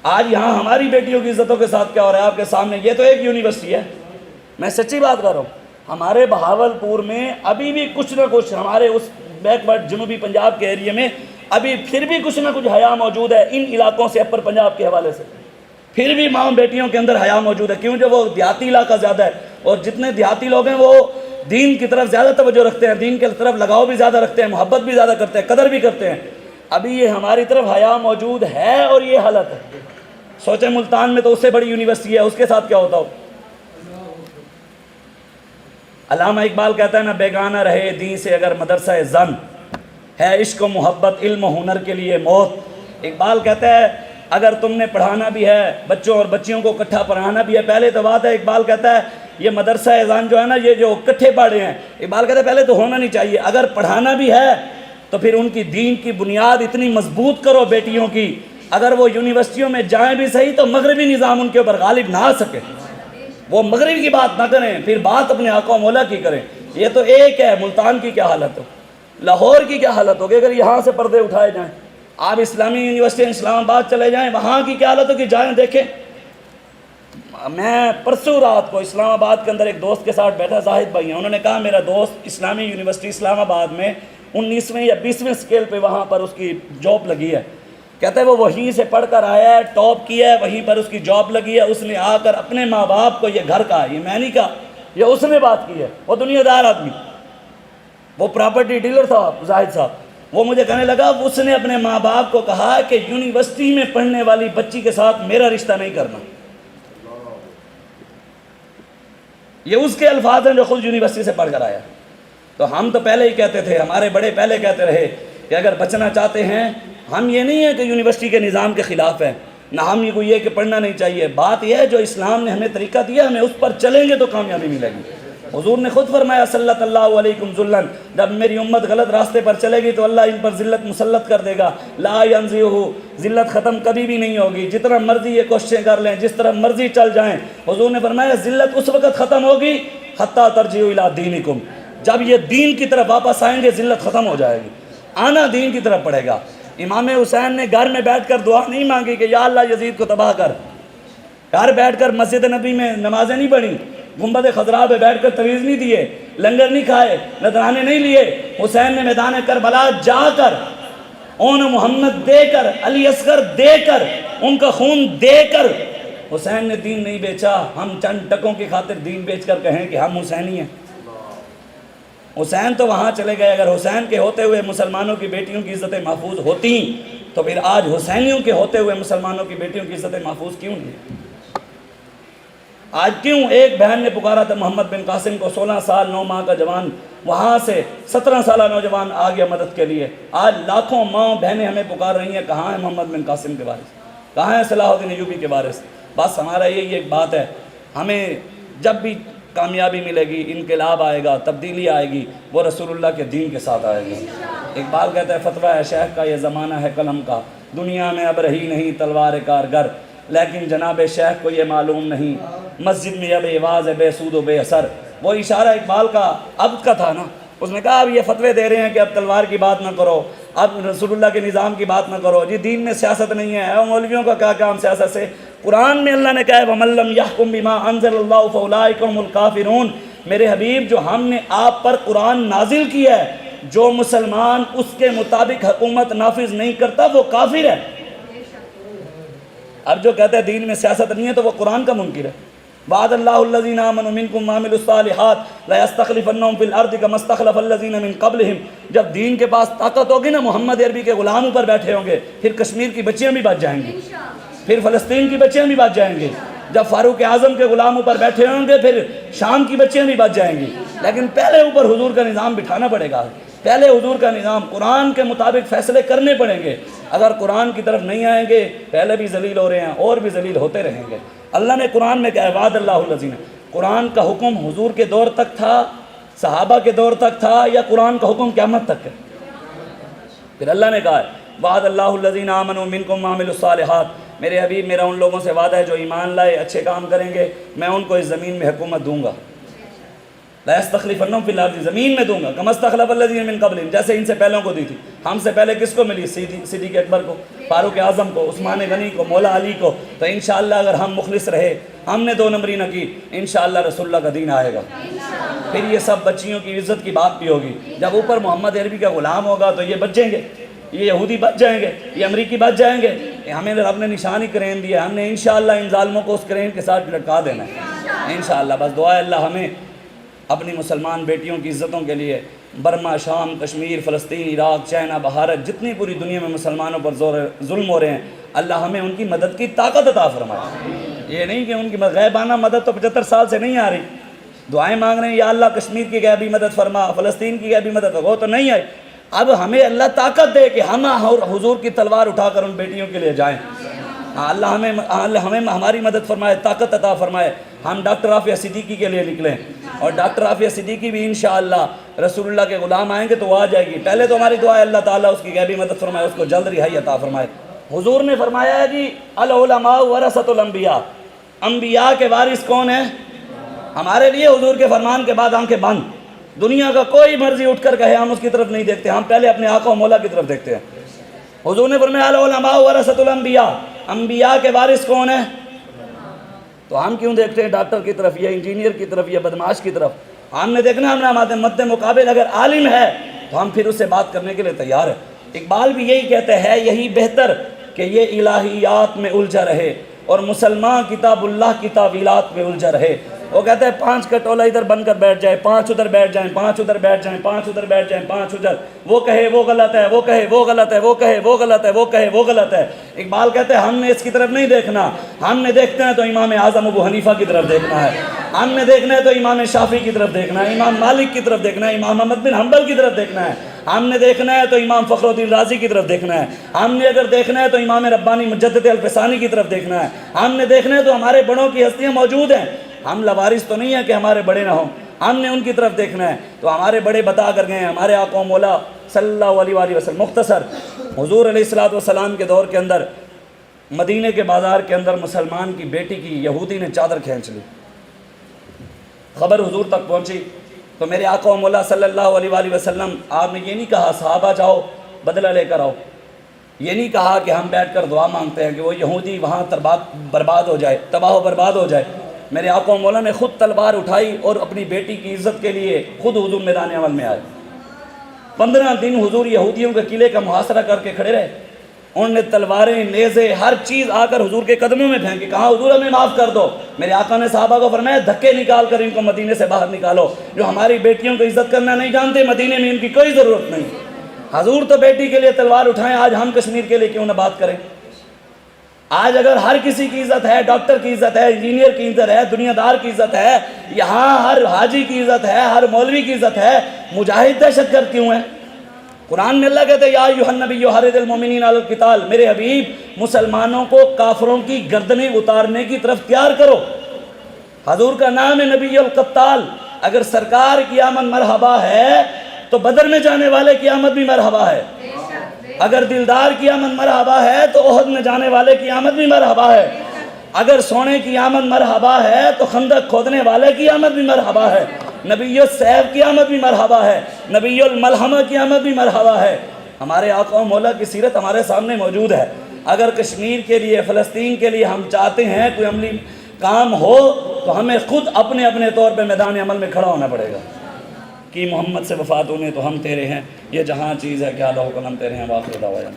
آج یہاں ہماری بیٹیوں کی عزتوں کے ساتھ کیا ہو رہا ہے آپ کے سامنے؟ یہ تو ایک یونیورسٹی ہے، میں سچی بات کر رہا ہوں، ہمارے بہاولپور میں ابھی بھی کچھ نہ کچھ، ہمارے اس بیک ورڈ جنوبی پنجاب کے ایریے میں ابھی پھر بھی کچھ نہ کچھ حیا موجود ہے ان علاقوں سے، اپر پنجاب کے حوالے سے پھر بھی ماں بیٹیوں کے اندر حیا موجود ہے، کیوں؟ جو وہ دیہاتی علاقہ زیادہ ہے، اور جتنے دیہاتی لوگ ہیں وہ دین کی طرف زیادہ توجہ رکھتے ہیں، دین کی طرف لگاؤ بھی زیادہ رکھتے ہیں، محبت بھی زیادہ کرتے ہیں، قدر بھی کرتے ہیں۔ ابھی یہ ہماری طرف حیا موجود ہے اور یہ حالت ہے۔ سوچیں ملتان میں تو اس سے بڑی یونیورسٹی ہے، اس کے ساتھ کیا ہوتا ہو؟ علامہ اقبال کہتا ہے نا، بیگانہ رہے دین سے اگر مدرسہ زن، ہے عشق و محبت علم و ہنر کے لیے موت۔ اقبال کہتا ہے اگر تم نے پڑھانا بھی ہے بچوں اور بچیوں کو اکٹھا پڑھانا بھی ہے، پہلے تو بات ہے، اقبال کہتا ہے یہ مدرسہ اذان جو ہے نا، یہ جو اکٹھے پڑھے ہیں، اقبال کہتا ہے پہلے تو ہونا نہیں چاہیے، اگر پڑھانا بھی ہے تو پھر ان کی دین کی بنیاد اتنی مضبوط کرو بیٹیوں کی، اگر وہ یونیورسٹیوں میں جائیں بھی صحیح تو مغربی نظام ان کے اوپر غالب نہ آ سکے، وہ مغرب کی بات نہ کریں، پھر بات اپنے آقا و مولا کی کریں۔ یہ تو ایک ہے، ملتان کی کیا حالت ہو، لاہور کی کیا حالت ہوگی اگر یہاں سے پردے اٹھائے جائیں؟ آپ اسلامی یونیورسٹی اسلام آباد چلے جائیں، وہاں کی کیا حالت ہوگی، جائیں دیکھیں۔ میں پرسوں رات کو اسلام آباد کے اندر ایک دوست کے ساتھ بیٹھا، زاہد بھائی ہیں، انہوں نے کہا میرا دوست اسلامی یونیورسٹی اسلام آباد میں 19ویں یا 20ویں اسکیل پہ وہاں پر اس کی جاب لگی ہے، کہتا ہے وہ وہیں سے پڑھ کر آیا ہے، ٹاپ کیا ہے، وہیں پر اس کی جاب لگی ہے، اس نے آ کر اپنے ماں باپ کو یہ گھر کہا، یہ میں نہیں کہا، یہ اس نے بات کی ہے، وہ دنیا دار آدمی، وہ پراپرٹی ڈیلر تھا زاہد صاحب، وہ مجھے کہنے لگا اس نے اپنے ماں باپ کو کہا کہ یونیورسٹی میں پڑھنے والی بچی کے ساتھ میرا رشتہ نہیں کرنا۔ یہ اس کے الفاظ ہیں جو خود یونیورسٹی سے پڑھ کر آیا۔ تو ہم تو پہلے ہی کہتے تھے، ہمارے بڑے پہلے کہتے رہے کہ اگر بچنا چاہتے ہیں، ہم یہ نہیں ہے کہ یونیورسٹی کے نظام کے خلاف ہیں، نہ ہم یہ کہ پڑھنا نہیں چاہیے، بات یہ ہے جو اسلام نے ہمیں طریقہ دیا ہمیں اس پر چلیں گے تو کامیابی ملے گی۔ حضور نے خود فرمایا صلّت اللہ علیکم ذلًا، جب میری امت غلط راستے پر چلے گی تو اللہ ان پر ذلت مسلط کر دے گا، لا ینزعہ، ذلت ختم کبھی بھی نہیں ہوگی، جتنا مرضی یہ کوششیں کر لیں، جس طرح مرضی چل جائیں۔ حضور نے فرمایا ذلت اس وقت ختم ہوگی حتیٰ ترجعوا الی دینکم، جب یہ دین کی طرف واپس آئیں گے ذلت ختم ہو جائے گی، آنا دین کی طرف پڑے گا۔ امام حسین نے گھر میں بیٹھ کر دعا نہیں مانگی کہ یا اللہ یزید کو تباہ کر، گھر بیٹھ کر مسجد نبی میں نمازیں نہیں پڑھی، گنبد خضراء پہ بیٹھ کر تویز نہیں دیے، لنگر نہیں کھائے، نذرانے نہیں لیے، حسین نے میدان کربلا جا کر اون محمد دے کر، علی اصغر دے کر، ان کا خون دے کر حسین نے دین نہیں بیچا۔ ہم چند ٹکوں کی خاطر دین بیچ کر کہیں کہ ہم حسینی ہیں؟ حسین تو وہاں چلے گئے، اگر حسین کے ہوتے ہوئے مسلمانوں کی بیٹیوں کی عزتیں محفوظ ہوتی تو پھر آج حسینیوں کے ہوتے ہوئے مسلمانوں کی بیٹیوں کی عزتیں محفوظ کیوں نہیں؟ آج کیوں ایک بہن نے پکارا تھا محمد بن قاسم کو، 16 سال 9 ماہ کا جوان، وہاں سے 17 سالہ نوجوان آ گیا مدد کے لیے۔ آج لاکھوں ماں بہنیں ہمیں پکار رہی ہیں، کہاں ہے محمد بن قاسم کے وارث، کہاں ہے صلاح الدین ایوبی کے وارث؟ بس ہمارا یہی ایک بات ہے، ہمیں جب بھی کامیابی ملے گی، انقلاب آئے گا، تبدیلی آئے گی، وہ رسول اللہ کے دین کے ساتھ آئے گی۔ اقبال کہتا ہے فتویٰ ہے شیخ کا یہ زمانہ ہے قلم کا، دنیا میں اب رہی نہیں تلوار کارگر، لیکن جناب شیخ کو یہ معلوم نہیں مسجد میں اب آواز ہے بے سود و بے اثر۔ وہ اشارہ اقبال کا عبد کا تھا نا، اس نے کہا اب یہ فتوے دے رہے ہیں کہ اب تلوار کی بات نہ کرو، اب رسول اللہ کے نظام کی بات نہ کرو، جی دین میں سیاست نہیں ہے، اور مولویوں کا کیا کام سیاست سے؟ قرآن میں اللہ نے کہا ہے وَمَن لَّمْ يَحْكُم بِمَا أَنزَلَ اللَّهُ فَأُولَٰئِكَ هُمُ الْكَافِرُونَ۔ میرے حبیب جو ہم نے آپ پر قرآن نازل کیا ہے، جو مسلمان اس کے مطابق حکومت نافذ نہیں کرتا وہ کافر ہے۔ اب جو کہتا ہے دین میں سیاست نہیں ہے تو وہ قرآن کا منکر ہے۔ وعد اللہ الذین آمنوا منکم وعملوا الصالحات لیستخلفنہم فی الارض کما استخلف الذین من قبلہم۔ جب دین کے پاس طاقت ہوگی نا، محمد عربی کے غلام اوپر بیٹھے ہوں گے، پھر کشمیر کی بچیاں بھی بچ جائیں گی، پھر فلسطین کی بچیاں بھی بچ جائیں گی۔ جب فاروق اعظم کے غلام اوپر بیٹھے ہوں گے، پھر شام کی بچیاں بھی بچ جائیں گی، لیکن پہلے اوپر حضور کا نظام بٹھانا پڑے گا، پہلے حضور کا نظام قرآن کے مطابق فیصلے کرنے پڑیں گے۔ اگر قرآن کی طرف نہیں آئیں گے، پہلے بھی ذلیل ہو رہے ہیں اور بھی ذلیل ہوتے رہیں گے۔ اللہ نے قرآن میں کہا وعد اللہ الذین، قرآن کا حکم حضور کے دور تک تھا، صحابہ کے دور تک تھا، یا قرآن کا حکم قیامت تک ہے؟ پھر اللہ نے کہا وعد اللہ الذین آمنوا منکم وعملوا الصالحات، میرے حبیب میرا ان لوگوں سے وعدہ ہے جو ایمان لائے، اچھے کام کریں گے، میں ان کو اس زمین میں حکومت دوں گا۔ لا یستخلفنہم فی الارض، زمین میں دوں گا، کما استخلف الذین من قبلہم، جیسے ان سے پہلوں کو دی تھی۔ ہم سے پہلے کس کو ملی؟ صدیق اکبر کو، فاروق اعظم کو، عثمان غنی کو، مولا علی کو۔ تو انشاءاللہ اگر ہم مخلص رہے، ہم نے دو نمبری نہ کی، انشاءاللہ رسول اللہ کا دین آئے گا۔ پھر یہ سب بچیوں کی عزت کی بات بھی ہوگی۔ جب اوپر محمد عربی کا غلام ہوگا تو یہ بچ جائیں گے، یہ یہودی بچ جائیں گے، یہ امریکی بچ جائیں گے۔ ہمیں رب نے نشانی کرین دی ہے، ہم نے انشاءاللہ ان ظالموں کو اس کرین کے ساتھ لٹکا دینا ہے انشاءاللہ۔ بس دعا ہے اللہ ہمیں اپنی مسلمان بیٹیوں کی عزتوں کے لیے، برما، شام، کشمیر، فلسطین، عراق، چائنا، بھارت، جتنی پوری دنیا میں مسلمانوں پر ظلم ہو رہے ہیں، اللہ ہمیں ان کی مدد کی طاقت عطا فرمائے۔ یہ نہیں کہ ان کی غیبانہ مدد تو 75 سال سے نہیں آ رہی، دعائیں مانگ رہے ہیں یا اللہ کشمیر کی غیبی مدد فرما، فلسطین کی غیبی مدد، وہ تو نہیں آئی۔ اب ہمیں اللہ طاقت دے کہ ہم حضور کی تلوار اٹھا کر ان بیٹیوں کے لیے جائیں۔ اللہ ہمیں ہماری مدد فرمائے، طاقت عطا فرمائے۔ ہم ڈاکٹر عافیہ صدیقی کے لیے نکلیں، اور ڈاکٹر عافیہ صدیقی بھی انشاءاللہ رسول اللہ کے غلام آئیں گے تو وہ آ جائے گی۔ پہلے تو ہماری دعا ہے اللہ تعالیٰ اس کی غیبی مدد فرمائے، اس کو جلد رہائی عطا فرمائے۔ حضور نے فرمایا ہے جی العلماء ورثۃ الانبیاء، انبیاء کے وارث کون ہیں؟ ہمارے لیے حضور کے فرمان کے بعد آنکھیں بند، دنیا کا کوئی مرضی اٹھ کر کہے ہم اس کی طرف نہیں دیکھتے، ہم پہلے اپنے آقا و مولا کی طرف دیکھتے ہیں۔ حضور نے فرمایا العلماء ورثۃ الانبیاء، انبیاء کے وارث کون ہیں؟ تو ہم کیوں دیکھتے ہیں ڈاکٹر کی طرف یا انجینئر کی طرف یا بدماش کی طرف؟ ہم نے دیکھنا ہمارے مد مقابل اگر عالم ہے تو ہم پھر اس سے بات کرنے کے لیے تیار ہیں۔ اقبال بھی یہی کہتے ہیں، یہی بہتر کہ یہ الہیات میں الجھا رہے اور مسلمان کتاب اللہ کی تعویلات میں الجھا رہے۔ وہ کہتے ہیں 5 کا ٹولہ ادھر بن کر بیٹھ جائے، 5 ادھر بیٹھ جائیں، 5 ادھر بیٹھ جائیں، 5 ادھر بیٹھ جائیں، 5 ادھر، وہ کہے وہ غلط ہے، وہ کہے وہ غلط ہے، وہ کہے وہ غلط ہے، وہ کہے وہ غلط ہے۔ اقبال کہتے ہیں ہم نے اس کی طرف نہیں دیکھنا، ہم نے دیکھتے ہیں تو امام اعظم ابو حنیفہ کی طرف دیکھنا ہے، ہم نے دیکھنا ہے تو امام شافعی کی طرف دیکھنا ہے، امام مالک کی طرف دیکھنا ہے، امام احمد بن حنبل کی طرف دیکھنا ہے، ہم نے دیکھنا ہے تو امام فخر الدین رازی کی طرف دیکھنا ہے، ہم نے اگر دیکھنا ہے تو امام ربانی مجدد الفسانی کی طرف دیکھنا ہے، ہم نے دیکھنا ہے تو ہمارے بڑوں کی ہستیاں موجود ہیں۔ ہم لوارث تو نہیں ہیں کہ ہمارے بڑے نہ ہوں، ہم نے ان کی طرف دیکھنا ہے۔ تو ہمارے بڑے بتا کر گئے ہیں، ہمارے آقا و مولا صلی اللہ علیہ وآلہ وسلم۔ مختصر، حضور علیہ السلام کے دور کے اندر مدینے کے بازار کے اندر مسلمان کی بیٹی کی یہودی نے چادر کھینچ لی، خبر حضور تک پہنچی تو میرے آقا و مولا صلی اللہ علیہ وآلہ وسلم، آپ نے یہ نہیں کہا صحابہ جاؤ بدلہ لے کر آؤ، یہ نہیں کہا کہ ہم بیٹھ کر دعا مانگتے ہیں کہ وہ یہودی وہاں برباد ہو جائے، تباہ و برباد ہو جائے۔ میرے آقا و مولا نے خود تلوار اٹھائی اور اپنی بیٹی کی عزت کے لیے خود حضور میدان عمل میں آئے۔ 15 دن حضور یہودیوں کے قلعے کا محاصرہ کر کے کھڑے رہے، انہوں نے تلواریں، نیزے، ہر چیز آ کر حضور کے قدموں میں پھینکی، کہا حضور ہمیں معاف کر دو۔ میرے آقا نے صحابہ کو فرمایا دھکے نکال کر ان کو مدینے سے باہر نکالو، جو ہماری بیٹیوں کو عزت کرنا نہیں جانتے مدینے میں ان کی کوئی ضرورت نہیں۔ حضور تو بیٹی کے لیے تلوار اٹھائیں، آج ہم کشمیر کے لیے کیوں نہ بات کریں؟ آج اگر ہر کسی کی عزت ہے، ڈاکٹر کی عزت ہے، انجینئر کی عزت ہے، دنیا دار کی عزت ہے، یہاں ہر حاجی کی عزت ہے، ہر مولوی کی عزت ہے، مجاہد دہشت گرد کیوں ہیں؟ قرآن میں اللہ کہتے ہیں یا ایھا النبی حرض المؤمنین علی القتال، میرے حبیب مسلمانوں کو کافروں کی گردنیں اتارنے کی طرف تیار کرو۔ حضور کا نام ہے نبی القتال۔ اگر سرکار کی آمد مرحبا ہے تو بدر میں جانے والے کی آمد بھی مرحبا ہے، اگر دلدار کی آمد مرحبا ہے تو احد میں جانے والے کی آمد بھی مرحبا ہے، اگر سونے کی آمد مرحبا ہے تو خندق کھودنے والے کی آمد بھی مرحبا ہے، نبی السیف کی آمد بھی مرحبا ہے، نبی الملحمہ کی آمد بھی مرحبا ہے۔ ہمارے آقا و مولا کی سیرت ہمارے سامنے موجود ہے۔ اگر کشمیر کے لیے، فلسطین کے لیے ہم چاہتے ہیں کوئی عملی کام ہو تو ہمیں خود اپنے اپنے طور پہ میدان عمل میں کھڑا ہونا پڑے گا کہ محمد سے وفات ہونے تو ہم تیرے ہیں، یہ جہاں چیز ہے کیا لو قلم تیرے ہیں، واخر دعوانا۔